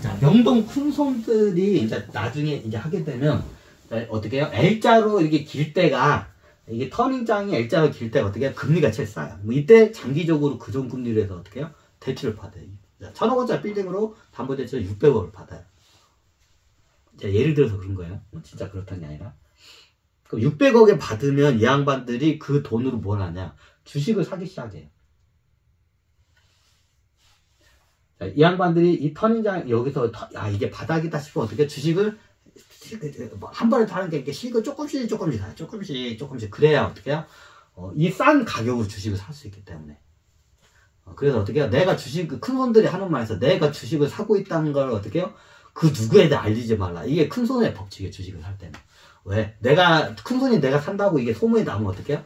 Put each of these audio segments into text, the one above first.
자, 명동 큰 손들이 이제 나중에 이제 하게 되면 어떻게 해요? L자로 이렇게 길 때가 이게 터닝장이 L자로 길 때가 어떻게 해요? 금리가 제일 싸요. 뭐 이때 장기적으로 그 정도 금리로 해서 어떻게 해요? 대출을 받아요. 1,000억 원짜리 빌딩으로 담보대출 600억을 받아요. 자, 예를 들어서 그런 거예요. 진짜 그렇다는 게 아니라. 그럼 600억에 받으면 이 양반들이 그 돈으로 뭘 하냐? 주식을 사기 시작해요. 자, 이 양반들이 이 터닝장 여기서 이게 바닥이다 싶으면 어떻게 주식을 한 번에 사는 게 이렇게 실컷 조금씩 사요. 조금씩 그래야 어떻게 해요? 이 싼 가격으로 주식을 살 수 있기 때문에. 그래서 어떻게 해요? 내가 큰 손들이 하는 말에서 내가 주식을 사고 있다는 걸 어떻게 해요? 그 누구에게 알리지 말라. 이게 큰 손의 법칙이에요. 주식을 살 때는. 왜? 큰 손이 내가 산다고 이게 소문이 나면 어떻게 해요?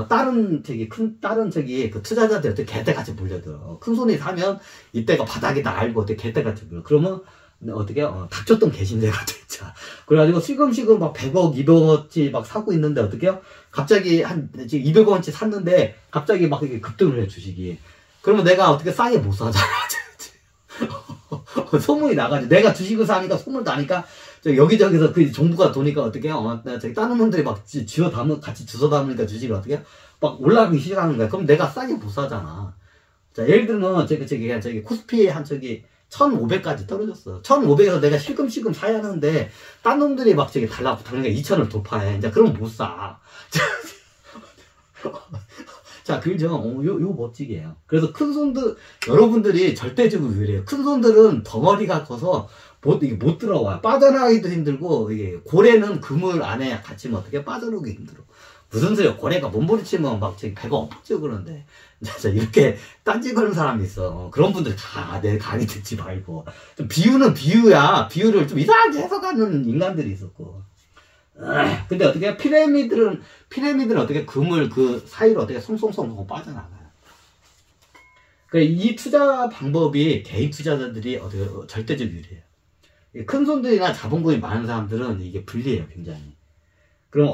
다른 그 투자자들 어떻게 개떼같이 물려들어. 큰 손이 사면 이때가 바닥이다 알고 어떻게 개떼같이 물려. 그러면 어떻게 닥쳤던 개신대가 됐자. 그래가지고 시금시금 막 100억, 200억어치 막 사고 있는데 어떻게 해요? 갑자기 지금 200억어치 샀는데 갑자기 막 이게 급등을 해, 주식이. 그러면 내가 어떻게 싸게 못 사잖아. 소문이 나가지고 내가 주식을 사니까 소문 나니까 여기저기서 그 정부가 도니까 어떻게 해요? 저기 다른 분들이 막 같이 주워 담으니까 주식을 어떻게 해요? 막 올라가기 시작하는 거야. 그럼 내가 싸게 못 사잖아. 자, 예를 들면 저기 코스피 한 1,500까지 떨어졌어. 1,500에서 내가 실금실금 사야 하는데 딴 놈들이 막 달라붙으니까 2,000을 돌파해. 이제 그럼 못 사. 자, 그죠? 요 멋지게요. 그래서 큰 손들, 여러분들이 절대적으로 유리해요. 큰 손들은 덩어리가 커서 이게 못 들어와요. 빠져나가기도 힘들고, 이게 고래는 그물 안에 갇히면 어떻게 빠져나오기 힘들어. 무슨 소리야? 고래가 몸부리치면 막 배가 엎어져 그러는데. 자, 이렇게 딴지 거는 사람이 있어. 그런 분들 다 내 강의 듣지 말고. 좀 비유는 비유야. 비유를 좀 이상하게 해석하는 인간들이 있었고. 근데 어떻게 피라미드는 어떻게 그물 그 사이로 어떻게 송송송 빠져나가요. 이 투자 방법이 개인 투자자들이 어떻게 절대적 유리해요. 큰 손들이나 자본금이 많은 사람들은 이게 불리해요, 굉장히. 그럼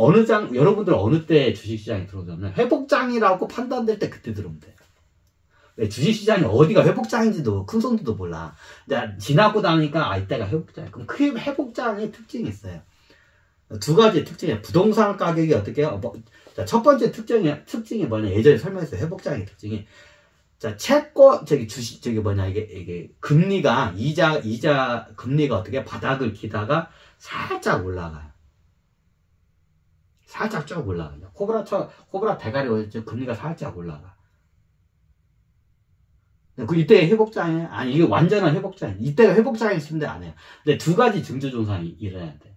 여러분들 어느 때 주식시장에 들어오냐면 회복장이라고 판단될 때 그때 들어오면 돼요. 주식시장이 어디가 회복장인지도 큰 손들도 몰라. 지나고 나니까 이때가 회복장이야. 그럼 그 회복장의 특징이 있어요. 두 가지 특징이에요. 부동산 가격이 어떻게 해요? 첫 번째 특징이 뭐냐? 예전에 설명했어요. 회복장의 특징이. 자, 채권, 이게 금리가, 이자 금리가 어떻게 바닥을 기다가 살짝 올라가요. 살짝 쭉 올라가요. 코브라 대가리 금리가 살짝 올라가. 이때 회복장이, 이게 완전한 회복장이. 이때가 회복장이 침대 안 해요. 근데 두 가지 증조존상이 일어나야 돼.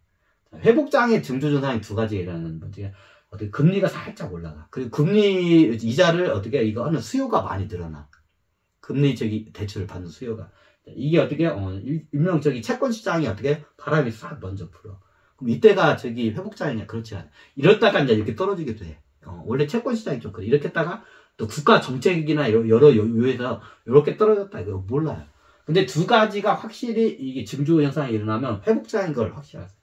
회복장의 증조존상이 두 가지 일어나는 거지. 어떻게 금리가 살짝 올라가. 그리고 금리 이자를 어떻게 이거 하는 수요가 많이 늘어나. 금리 대출을 받는 수요가. 이게 어떻게 일명 채권 시장이 어떻게 바람이 싹 먼저 불어. 그럼 이때가 회복장이냐? 그렇지 않아. 이렇다가 이제 이렇게 떨어지기도 해. 원래 채권 시장이 좀 그래. 이렇게 했다가 또 국가 정책이나 여러 요에서 이렇게 떨어졌다. 이거 몰라요. 근데 두 가지가 확실히 이게 증조 현상이 일어나면 회복장인 걸 확실히 알았어요.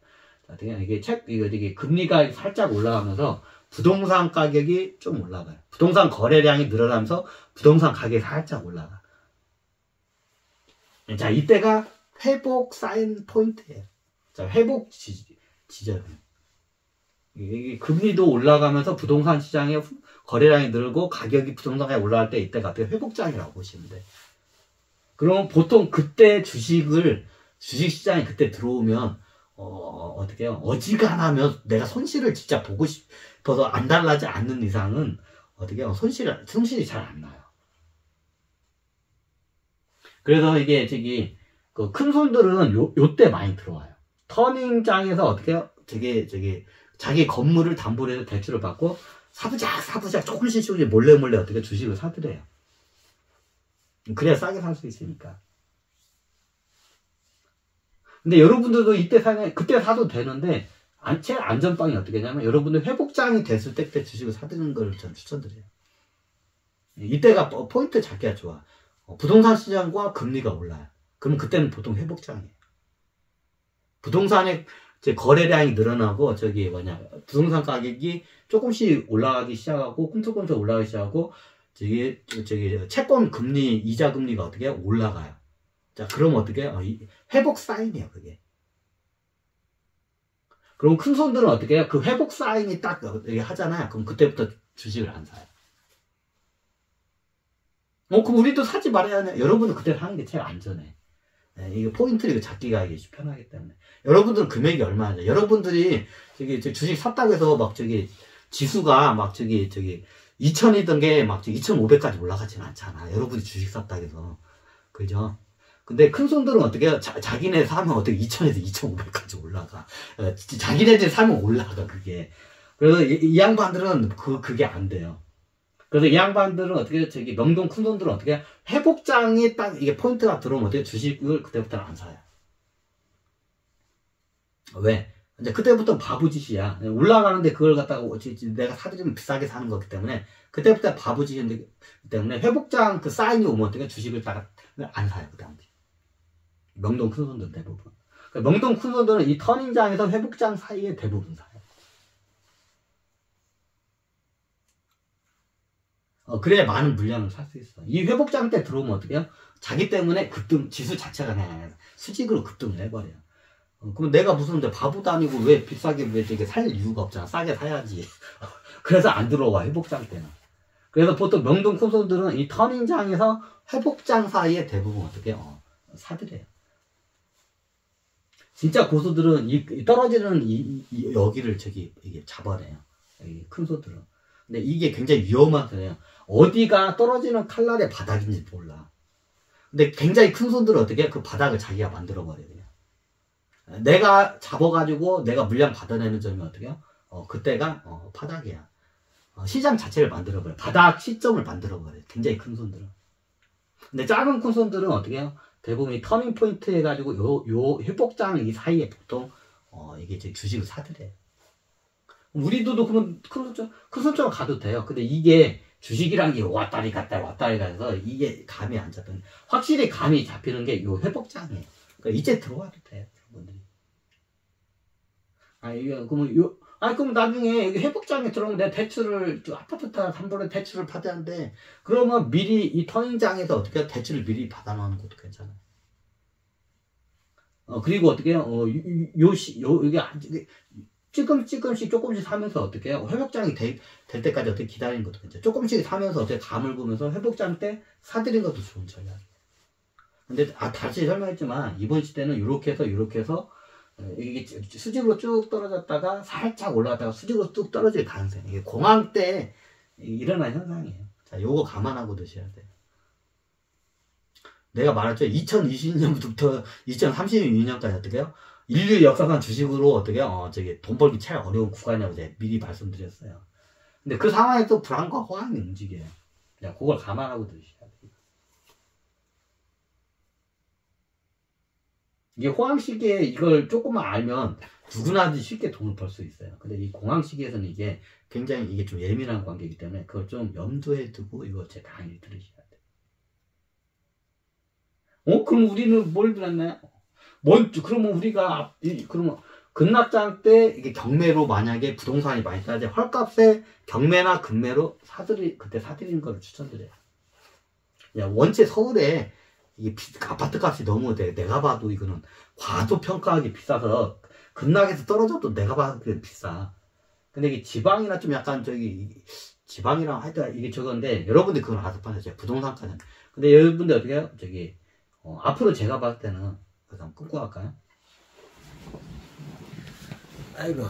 이게 금리가 살짝 올라가면서 부동산 가격이 좀 올라가요. 부동산 거래량이 늘어나면서 부동산 가격이 살짝 올라가. 자, 이때가 회복 사인 포인트예요. 자, 회복 지점이에요. 이게 금리도 올라가면서 부동산 시장의 거래량이 늘고 가격이 부동산에 올라갈 때 이때가 회복장이라고 보시면 돼요. 그럼 보통 그때 주식시장에 그때 들어오면 어떻게 해요? 어지간하면 내가 손실을 진짜 보고 싶어서 안 달라지 않는 이상은 어떻게 해요? 손실이 잘 안 나요. 그래서 이게 그 큰 손들은 요때 많이 들어와요. 터닝장에서 어떻게 해요? 자기 건물을 담보로 해서 대출을 받고 사부작 조금씩 몰래 어떻게 주식을 사들여요. 그래야 싸게 살 수 있으니까. 근데 여러분들도 그때 사도 되는데, 제일 안전빵이 어떻게 하냐면, 여러분들 회복장이 됐을 때 주식을 사드리는 걸 전 추천드려요. 이때가 포인트 잡기가 좋아. 부동산 시장과 금리가 올라요. 그럼 그때는 보통 회복장이에요. 부동산의 거래량이 늘어나고, 부동산 가격이 조금씩 올라가기 시작하고, 꿈틀꿈틀 올라가기 시작하고, 채권 금리, 이자 금리가 어떻게 올라가요. 자, 그럼 어떻게 해요? 회복 사인이에요, 그게. 그럼 큰 손들은 어떻게 해요? 그 회복 사인이 딱 하잖아요. 그럼 그때부터 주식을 안 사요. 그럼 우리도 사지 말아야 하냐? 여러분은 그때 사는 게 제일 안전해. 네, 이게 포인트를 잡기가 이게 편하기 때문에. 여러분들은 금액이 얼마냐? 여러분들이 주식 샀다고 해서 막 지수가 막 2000이던 게 막 2500까지 올라가지는 않잖아. 여러분이 주식 샀다고 해서. 그죠? 근데 큰 손들은 어떻게 해요? 자기네 사면 어떻게 2000에서 2500까지 올라가. 자기네들 사면 올라가, 그게. 그래서 이 양반들은 그게 안 돼요. 그래서 이 양반들은 어떻게, 명동 큰 손들은 어떻게, 회복장이 딱 이게 포인트가 들어오면 어떻게 주식을 그때부터는 안 사요. 왜? 이제 그때부터 바보짓이야. 올라가는데 그걸 갖다가 내가 사들이면 비싸게 사는 거기 때문에, 그때부터 바보짓인데, 때문에 회복장 그 사인이 오면 어떻게 주식을 딱 안 사요, 그 다음에. 명동 큰 손들 대부분. 그러니까 명동 큰 손들은 이 터닝장에서 회복장 사이에 대부분 사요. 그래야 많은 물량을 살 수 있어. 이 회복장 때 들어오면 어떻게 해요? 자기 때문에 지수 자체가 그냥 수직으로 급등을 해버려요. 그럼 내가 무슨 바보도 아니고 왜 비싸게 왜 되게 살 이유가 없잖아. 싸게 사야지. 그래서 안 들어와, 회복장 때는. 그래서 보통 명동 큰 손들은 이 터닝장에서 회복장 사이에 대부분 어떻게 사들여요. 진짜 고수들은 떨어지는 여기를 이게 잡아내요. 큰 소들은. 근데 이게 굉장히 위험한 거예요. 어디가 떨어지는 칼날의 바닥인지 몰라. 근데 굉장히 큰 손들은 어떻게 해? 그 바닥을 자기가 만들어버려요, 그냥. 내가 잡아가지고 내가 물량 받아내는 점이 어떻게 해요? 그때가 바닥이야. 시장 자체를 만들어버려요. 바닥 시점을 만들어버려요. 굉장히 큰 손들은. 근데 작은 큰 손들은 어떻게 해요? 대부분 이 터닝 포인트 해가지고 요 회복장 이 사이에 보통 이게 주식을 사들여요. 우리도 그러면 큰 손처럼 가도 돼요. 근데 이게 주식이란 게 왔다리 갔다 왔다리 가서 이게 감이 안 잡히는. 확실히 감이 잡히는 게 요 회복장이에요. 그러니까 이제 들어와도 돼요, 여러분들이. 그럼 나중에 여기 회복장에 들어오면 내가 대출을, 아파트 한 번에 대출을 받아야 하는데, 그러면 미리 이 터닝장에서 어떻게 대출을 미리 받아놓는 것도 괜찮아요. 그리고 어떻게 해요? 이게 조금씩 사면서 어떻게 해요? 회복장이 될 때까지 어떻게 기다리는 것도 괜찮아요. 조금씩 사면서 어떻게 감을 보면서 회복장 때 사들인 것도 좋은 전략이에요. 근데, 다시 설명했지만, 이번 시대는 이렇게 해서, 이게 수직으로 쭉 떨어졌다가 살짝 올라갔다가 수직으로 뚝 떨어질 가능성이, 이게 공황 때 일어난 현상이에요. 자, 요거 감안하고 드셔야 돼요. 내가 말했죠. 2020년부터 2032년까지 어떻게 해요? 인류 역사상 주식으로 어떻게 해요? 돈 벌기 제일 어려운 구간이라고 제가 미리 말씀드렸어요. 근데 그 상황에서 불안과 호황이 움직여요. 자, 그걸 감안하고 드셔야 돼요. 이게 호황 시기에 이걸 조금만 알면 누구나 쉽게 돈을 벌 수 있어요. 근데 이 공황 시기에서는 이게 굉장히 이게 좀 예민한 관계이기 때문에 그걸 좀 염두에 두고 이거 제 강의를 들으셔야 돼요. 그럼 우리는 뭘 들었나요? 그러면 우리가, 그러면 급락장 때 이게 경매로 만약에 부동산이 많이 따져 헐값에 경매나 금매로 그때 사들이는 걸 추천드려요. 원체 서울에 이게 아파트 값이 너무 내가 봐도 이거는 과소평가하기 비싸서 급락해서 떨어져도 내가 봐도 그게 비싸. 근데 이게 지방이나 좀 약간 지방이랑 하여튼 이게 저건데 여러분들 그건 알아서 판단하세요. 부동산까지는. 근데 여러분들 어떻게 해요? 앞으로 제가 봤을 때는 그다음 끊고 갈까요? 아이고.